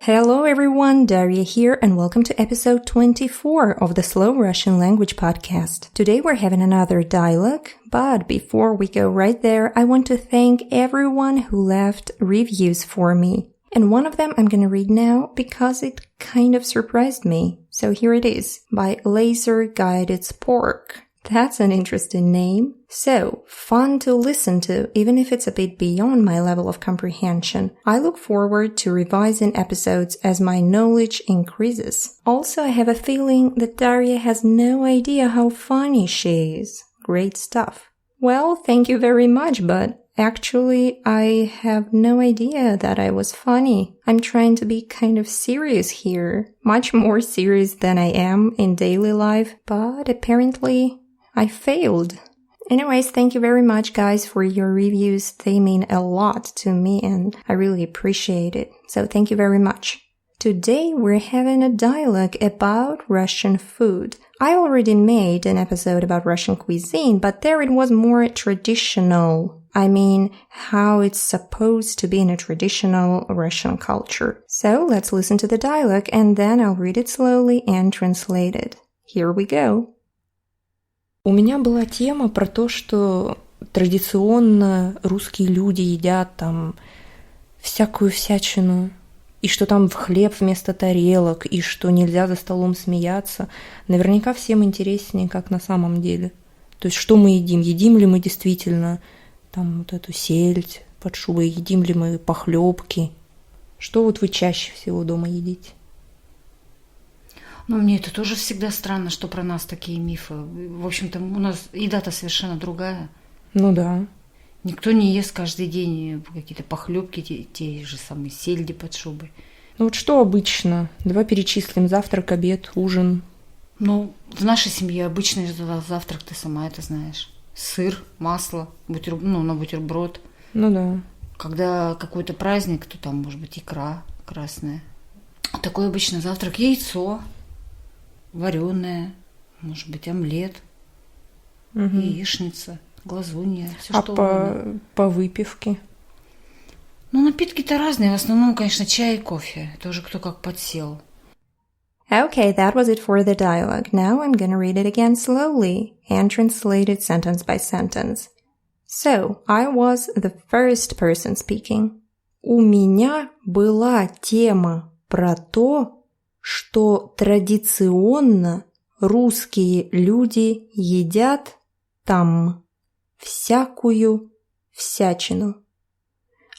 Hello everyone, Daria here and welcome to episode 24 of the Slow Russian Language Podcast. Today we're having another dialogue, but before we go right there, I want to thank everyone who left reviews for me. And one of them I'm going to read now because it kind of surprised me. So here it is, by Laser Guided Spork. That's an interesting name. So, fun to listen to, even if it's a bit beyond my level of comprehension. I look forward to revising episodes as my knowledge increases. Also, I have a feeling that Daria has no idea how funny she is. Great stuff. Well, thank you very much, but actually, I have no idea that I was funny. I'm trying to be kind of serious here. Much more serious than I am in daily life, but apparently I failed. Anyways, thank you very much, guys, for your reviews. They mean a lot to me and I really appreciate it. So thank you very much. Today we're having a dialogue about Russian food. I already made an episode about Russian cuisine, but there it was more traditional. I mean, how it's supposed to be in a traditional Russian culture. So let's listen to the dialogue and then I'll read it slowly and translate it. Here we go. У меня была тема про то, что традиционно русские люди едят там всякую всячину, и что там в хлеб вместо тарелок, и что нельзя за столом смеяться. Наверняка всем интереснее, как на самом деле. То есть, что мы едим? Едим ли мы действительно там вот эту сельдь под шубой? Едим ли мы похлёбки? Что вот вы чаще всего дома едите? Ну, мне это тоже всегда странно, что про нас такие мифы. В общем-то, у нас еда-то совершенно другая. Ну да. Никто не ест каждый день какие-то похлёбки, те же самые сельди под шубой. Ну вот что обычно? Давай перечислим: завтрак, обед, ужин. Ну, в нашей семье обычный завтрак, ты сама это знаешь. Сыр, масло, на бутерброд. Ну да. Когда какой-то праздник, то там может быть икра красная. Такой обычный завтрак: яйцо вареное, может быть, омлет, яичница, глазунья, все что угодно. По выпивке? Ну, напитки-то разные. В основном, конечно, чай и кофе. Это уже кто как подсел. Okay, that was it for the dialogue. Now I'm gonna read it again slowly and translate it sentence by sentence. So, I was the first person speaking. У меня была тема про то, что традиционно русские люди едят там всякую всячину.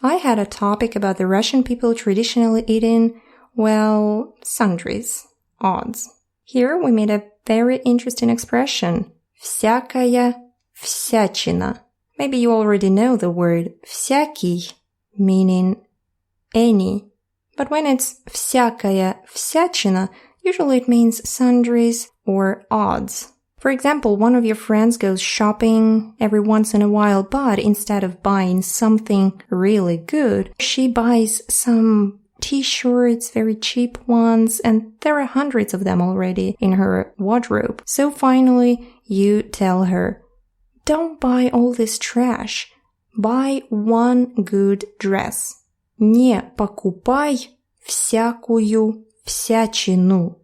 I had a topic about the Russian people traditionally eating, well, sundries, odds. Here we made a very interesting expression, всякая всячина. Maybe you already know the word всякий, meaning any. But when it's всякая всячина, usually it means sundries or odds. For example, one of your friends goes shopping every once in a while, but instead of buying something really good, she buys some t-shirts, very cheap ones, and there are hundreds of them already in her wardrobe. So finally, you tell her, don't buy all this trash. Buy one good dress. Не покупай всякую всячину.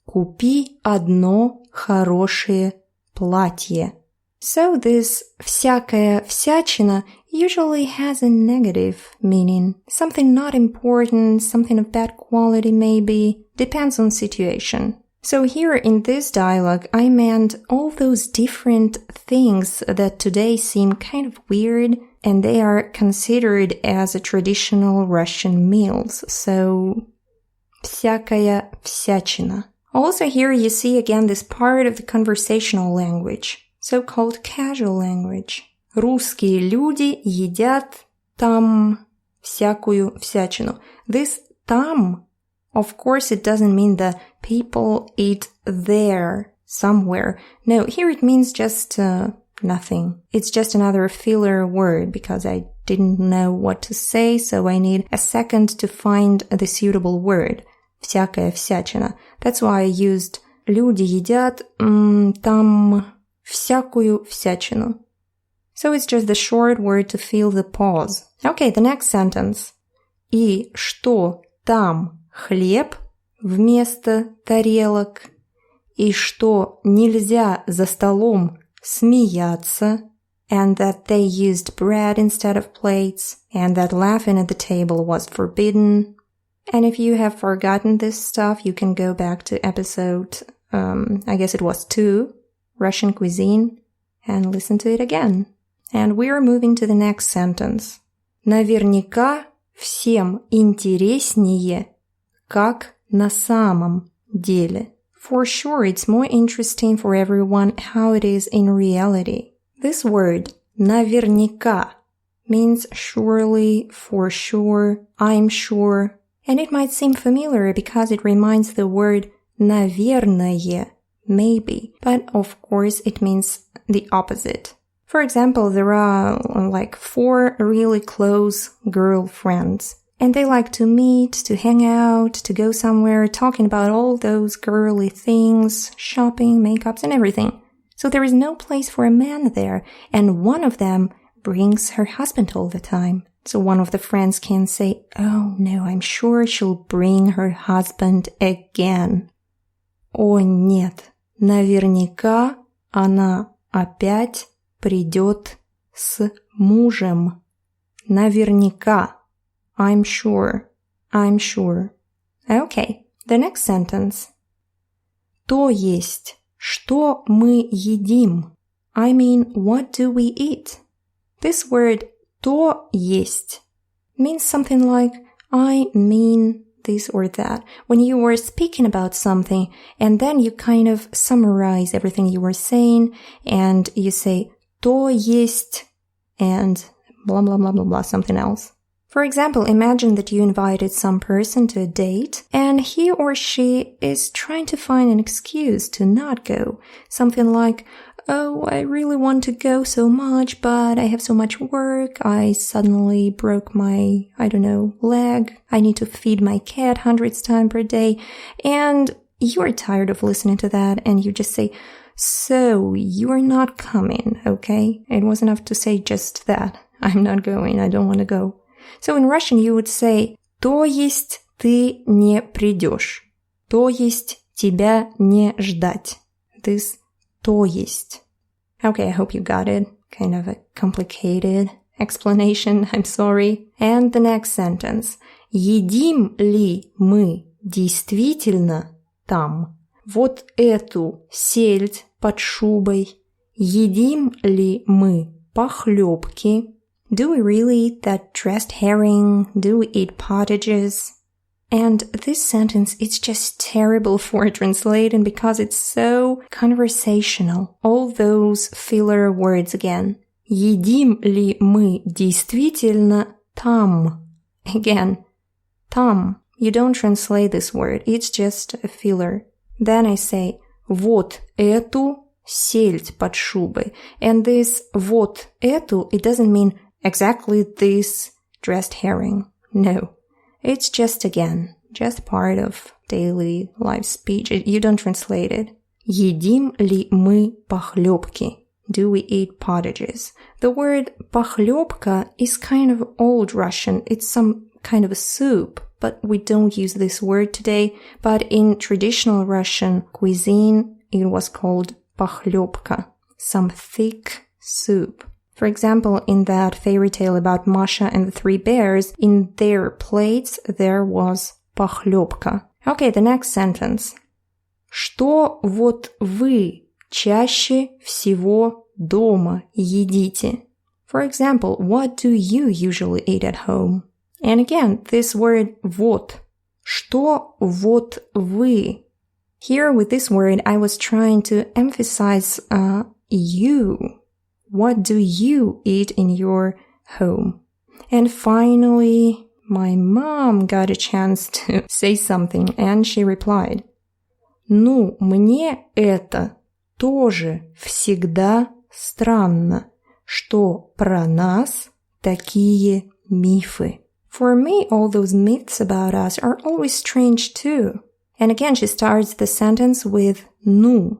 Купи одно хорошее платье. So this всякая всячина usually has a negative meaning. Something not important, something of bad quality maybe. Depends on situation. So here in this dialogue, I meant all those different things that today seem kind of weird, and they are considered as a traditional Russian meals. So, всякая всячина. Also here you see again this part of the conversational language, so-called casual language. Русские люди едят там всякую всячину. This там, of course, it doesn't mean the people eat there, somewhere. No, here it means just nothing. It's just another filler word because I didn't know what to say, so I need a second to find the suitable word. Всякая всячина. That's why I used люди едят там всякую всячину. So it's just the short word to fill the pause. Okay, the next sentence. И что там хлеб вместо тарелок, и что нельзя за столом смеяться, and that they used bread instead of plates, and that laughing at the table was forbidden. And if you have forgotten this stuff, you can go back to episode, I guess it was 2, Russian cuisine, and listen to it again. And we are moving to the next sentence. Наверняка всем интереснее, как на самом деле. For sure, it's more interesting for everyone how it is in reality. This word, наверняка, means surely, for sure, I'm sure. And it might seem familiar because it reminds the word наверное, maybe. But of course, it means the opposite. For example, there are like 4 really close girlfriends. And they like to meet, to hang out, to go somewhere, talking about all those girly things, shopping, makeups, and everything. So there is no place for a man there, and one of them brings her husband all the time. So one of the friends can say, oh no, I'm sure she'll bring her husband again. О нет, наверняка она опять придет с мужем. Наверняка. I'm sure. I'm sure. Okay, the next sentence. То есть, что мы едим? I mean, what do we eat? This word то есть means something like I mean this or that. When you were speaking about something and then you kind of summarize everything you were saying and you say то есть and blah blah blah blah blah something else. For example, imagine that you invited some person to a date and he or she is trying to find an excuse to not go. Something like, oh, I really want to go so much, but I have so much work. I suddenly broke my, leg. I need to feed my cat hundreds times per day. And you are tired of listening to that and you just say, so you are not coming, okay? It was enough to say just that. I'm not going. I don't want to go. So in Russian you would say «То есть ты не придешь». То есть тебя не ждать. This «то есть». Okay, I hope you got it. Kind of a complicated explanation, I'm sorry. And the next sentence. Едим ли мы действительно там? Вот эту сельдь под шубой. Едим ли мы похлёбки? Do we really eat that dressed herring? Do we eat pottages? And this sentence, it's just terrible for translating because it's so conversational. All those filler words again. Едим ли мы действительно там? Again, там. You don't translate this word. It's just a filler. Then I say, вот эту сельдь под шубой. And this вот эту, it doesn't mean exactly this dressed herring. No. It's just part of daily life speech. You don't translate it. Едим ли мы похлёбки? Do we eat pottages? The word похлёбка is kind of old Russian. It's some kind of a soup, but we don't use this word today. But in traditional Russian cuisine, it was called похлёбка, some thick soup. For example, in that fairy tale about Masha and the 3 bears, in their plates there was похлёбка. Okay, the next sentence. Что вот вы чаще всего дома едите? For example, what do you usually eat at home? And again, this word вот. Что вот вы? Here with this word, I was trying to emphasize you. What do you eat in your home? And finally, my mom got a chance to say something, and she replied, «Ну, мне это тоже всегда странно, что про нас такие мифы». For me, all those myths about us are always strange too. And again, she starts the sentence with «ну».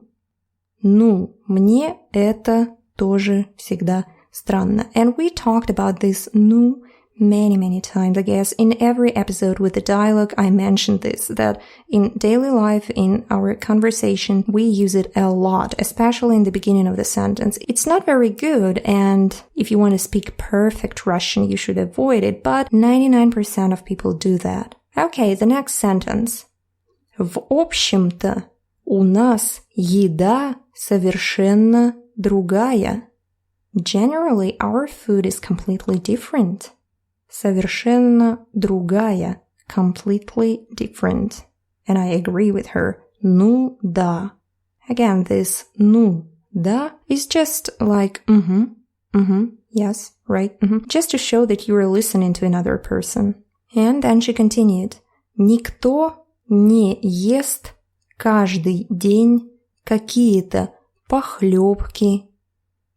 «Ну, мне это тоже всегда странно». And we talked about this «ну» many times. I guess in every episode with the dialogue I mentioned this, that in daily life, in our conversation, we use it a lot, especially in the beginning of the sentence. It's not very good, and if you want to speak perfect Russian, you should avoid it, but 99% of people do that. Okay, the next sentence. В общем-то, у нас еда совершенно другая. Generally, our food is completely different. Совершенно другая. Completely different. And I agree with her. Ну да. Again, this ну да is just like yes, right, just to show that you are listening to another person. And then she continued. Никто не ест каждый день какие-то похлёбки,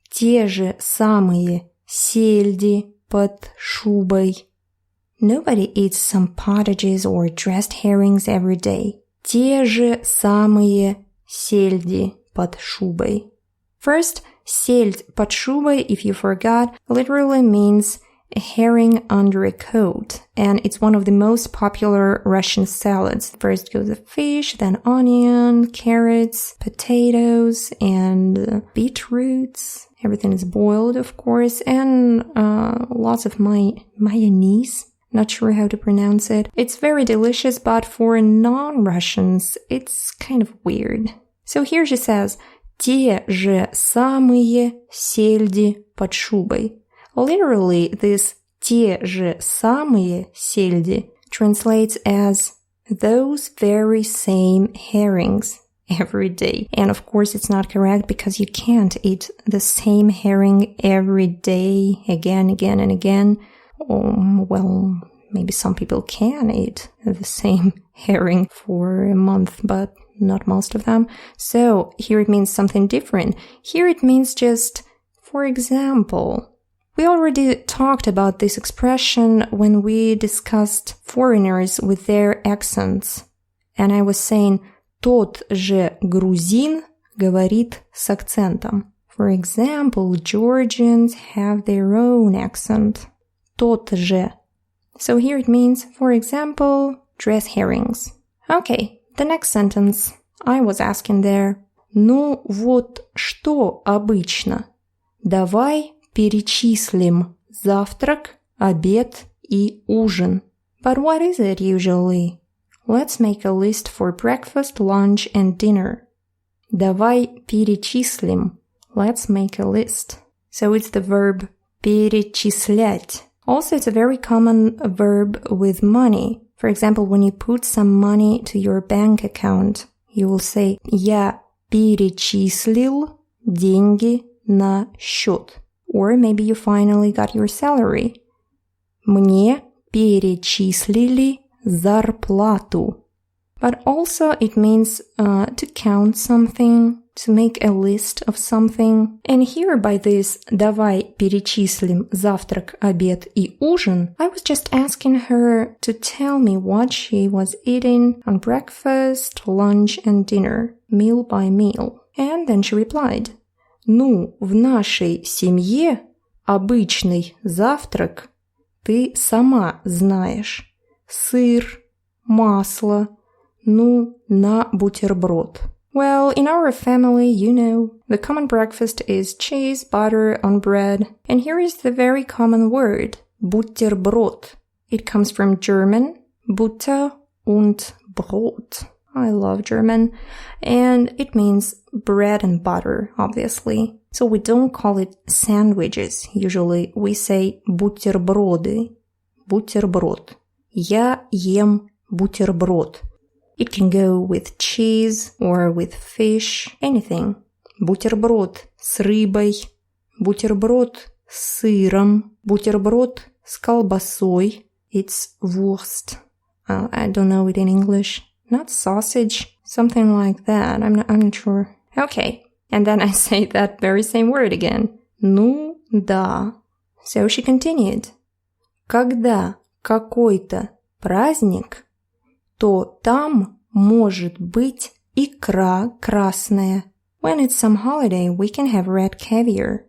те же самые сельди под шубой. Nobody eats some pottages or dressed herrings every day. Те же самые сельди под шубой. First, сельдь под шубой, if you forgot, literally means a herring under a coat, and it's one of the most popular Russian salads. First goes the fish, then onion, carrots, potatoes, and beetroots. Everything is boiled, of course, and lots of mayonnaise. Not sure how to pronounce it. It's very delicious, but for non-Russians, it's kind of weird. So here she says, те же самые сельди под шубой. Literally, this те же самые сельди translates as those very same herrings every day. And of course, it's not correct because you can't eat the same herring every day again and again. Well, maybe some people can eat the same herring for a month, but not most of them. So here it means something different. Here it means just, for example, we already talked about this expression when we discussed foreigners with their accents. And I was saying, тот же грузин говорит с акцентом. For example, Georgians have their own accent. Тот же. So here it means, for example, dress herrings. Okay, the next sentence. I was asking there, ну вот что обычно? Давай перечислим завтрак, обед и ужин. But what is it usually? Let's make a list for breakfast, lunch, and dinner. Давай перечислим. Let's make a list. So it's the verb перечислять. Also, it's a very common verb with money. For example, when you put some money to your bank account, you will say «Я перечислил деньги на счет». Or maybe you finally got your salary. Мне перечислили зарплату. But also it means to count something, to make a list of something. And here by this «давай перечислим завтрак, обед и ужин», I was just asking her to tell me what she was eating on breakfast, lunch and dinner, meal by meal. And then she replied, «Ну, в нашей семье обычный завтрак ты сама знаешь. Сыр, масло, ну, на бутерброд». Well, in our family, you know, the common breakfast is cheese, butter on bread. And here is the very common word, Butterbrot. It comes from German, Butter und Brot. I love German. And it means bread and butter, obviously. So we don't call it sandwiches. Usually we say бутерброды. Бутерброд. Я ем бутерброд. It can go with cheese or with fish, anything. Бутерброд с рыбой, бутерброд с сыром, бутерброд с колбасой. It's Wurst. I don't know it in English. Not sausage, something like that. I'm not sure. Okay, and then I say that very same word again. Ну да. So she continued. Когда какой-то праздник, то там может быть икра красная. When it's some holiday, we can have red caviar.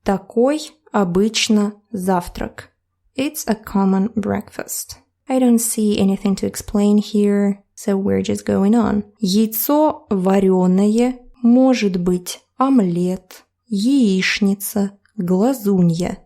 Такой обычно завтрак. It's a common breakfast. I don't see anything to explain here, so we're just going on. Яйцо вареное, может быть омлет, яичница, глазунья.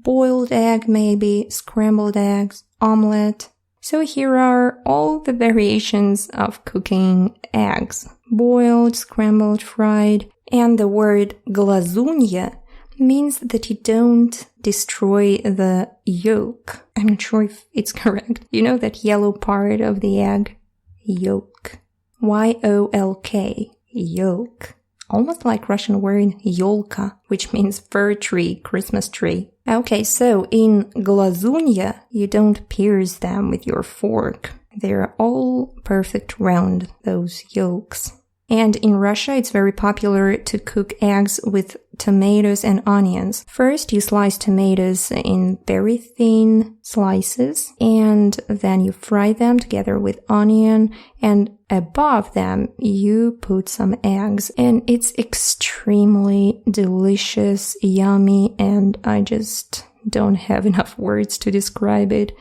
Boiled egg maybe, scrambled eggs, omelette. So here are all the variations of cooking eggs. Boiled, scrambled, fried. And the word глазунья means that you don't destroy the yolk. I'm not sure if it's correct. You know that yellow part of the egg? Yolk. Y-O-L-K. Yolk. Almost like Russian word ёлка, which means fir tree, Christmas tree. Okay, so in глазунья, you don't pierce them with your fork. They're all perfect round, those yolks. And in Russia, it's very popular to cook eggs with tomatoes and onions. First, you slice tomatoes in very thin slices, and then you fry them together with onion, and above them, you put some eggs. And it's extremely delicious, yummy, and I just don't have enough words to describe it.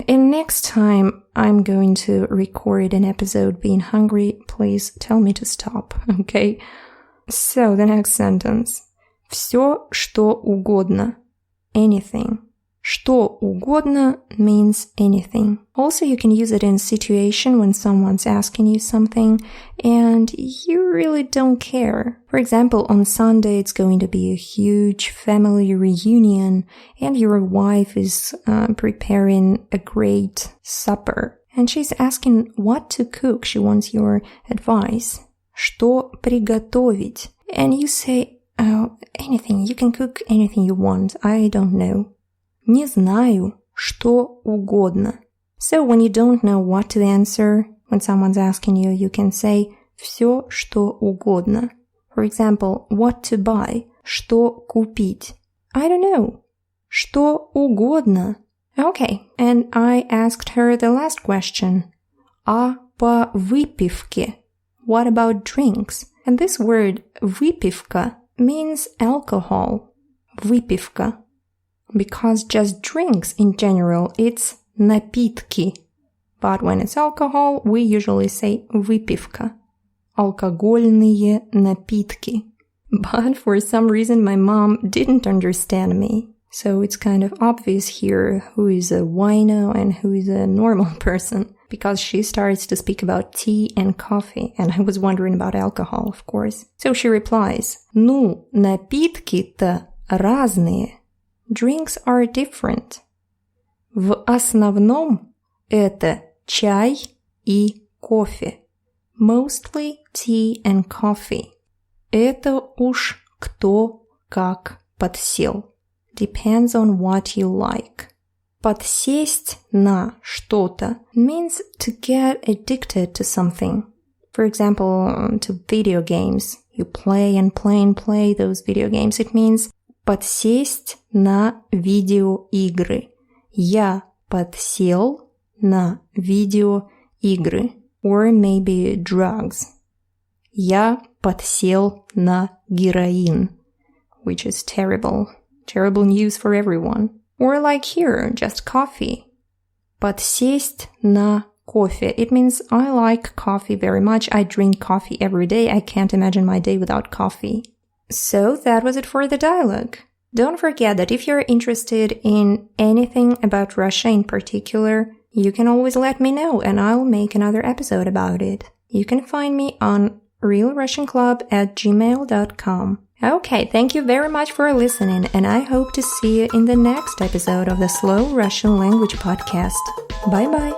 And next time I'm going to record an episode being hungry, please tell me to stop, okay? So, the next sentence. Всё, что угодно. Anything. Что угодно means anything. Also, you can use it in a situation when someone's asking you something and you really don't care. For example, on Sunday it's going to be a huge family reunion and your wife is preparing a great supper. And she's asking what to cook. She wants your advice. Что приготовить? And you say, oh, anything. You can cook anything you want. I don't know. Не знаю, что угодно. So when you don't know what to answer, when someone's asking you, you can say всё, что угодно. For example, what to buy, что купить. I don't know. Что угодно. Okay, and I asked her the last question. А по выпивке? What about drinks? And this word выпивка means alcohol. Выпивка. Because just drinks in general, it's напитки. But when it's alcohol, we usually say выпивка. Алкогольные напитки. But for some reason, my mom didn't understand me. So it's kind of obvious here who is a wino and who is a normal person. Because she starts to speak about tea and coffee, and I was wondering about alcohol, of course. So she replies, ну, напитки-то разные. Drinks are different. В основном это чай и кофе. Mostly tea and coffee. Это уж кто как подсел. Depends on what you like. Подсесть на что-то means to get addicted to something. For example, to video games. You play and play and play those video games. It means подсесть на видеоигры. Я подсел на видеоигры. Or maybe drugs. Я подсел на героин. Which is terrible. Terrible news for everyone. Or like here, just coffee. Подсесть на кофе. It means I like coffee very much. I drink coffee every day. I can't imagine my day without coffee. So that was it for the dialogue. Don't forget that if you're interested in anything about Russia in particular, you can always let me know and I'll make another episode about it. You can find me on realrussianclub@gmail.com. Okay, thank you very much for listening and I hope to see you in the next episode of the Slow Russian Language Podcast. Bye-bye!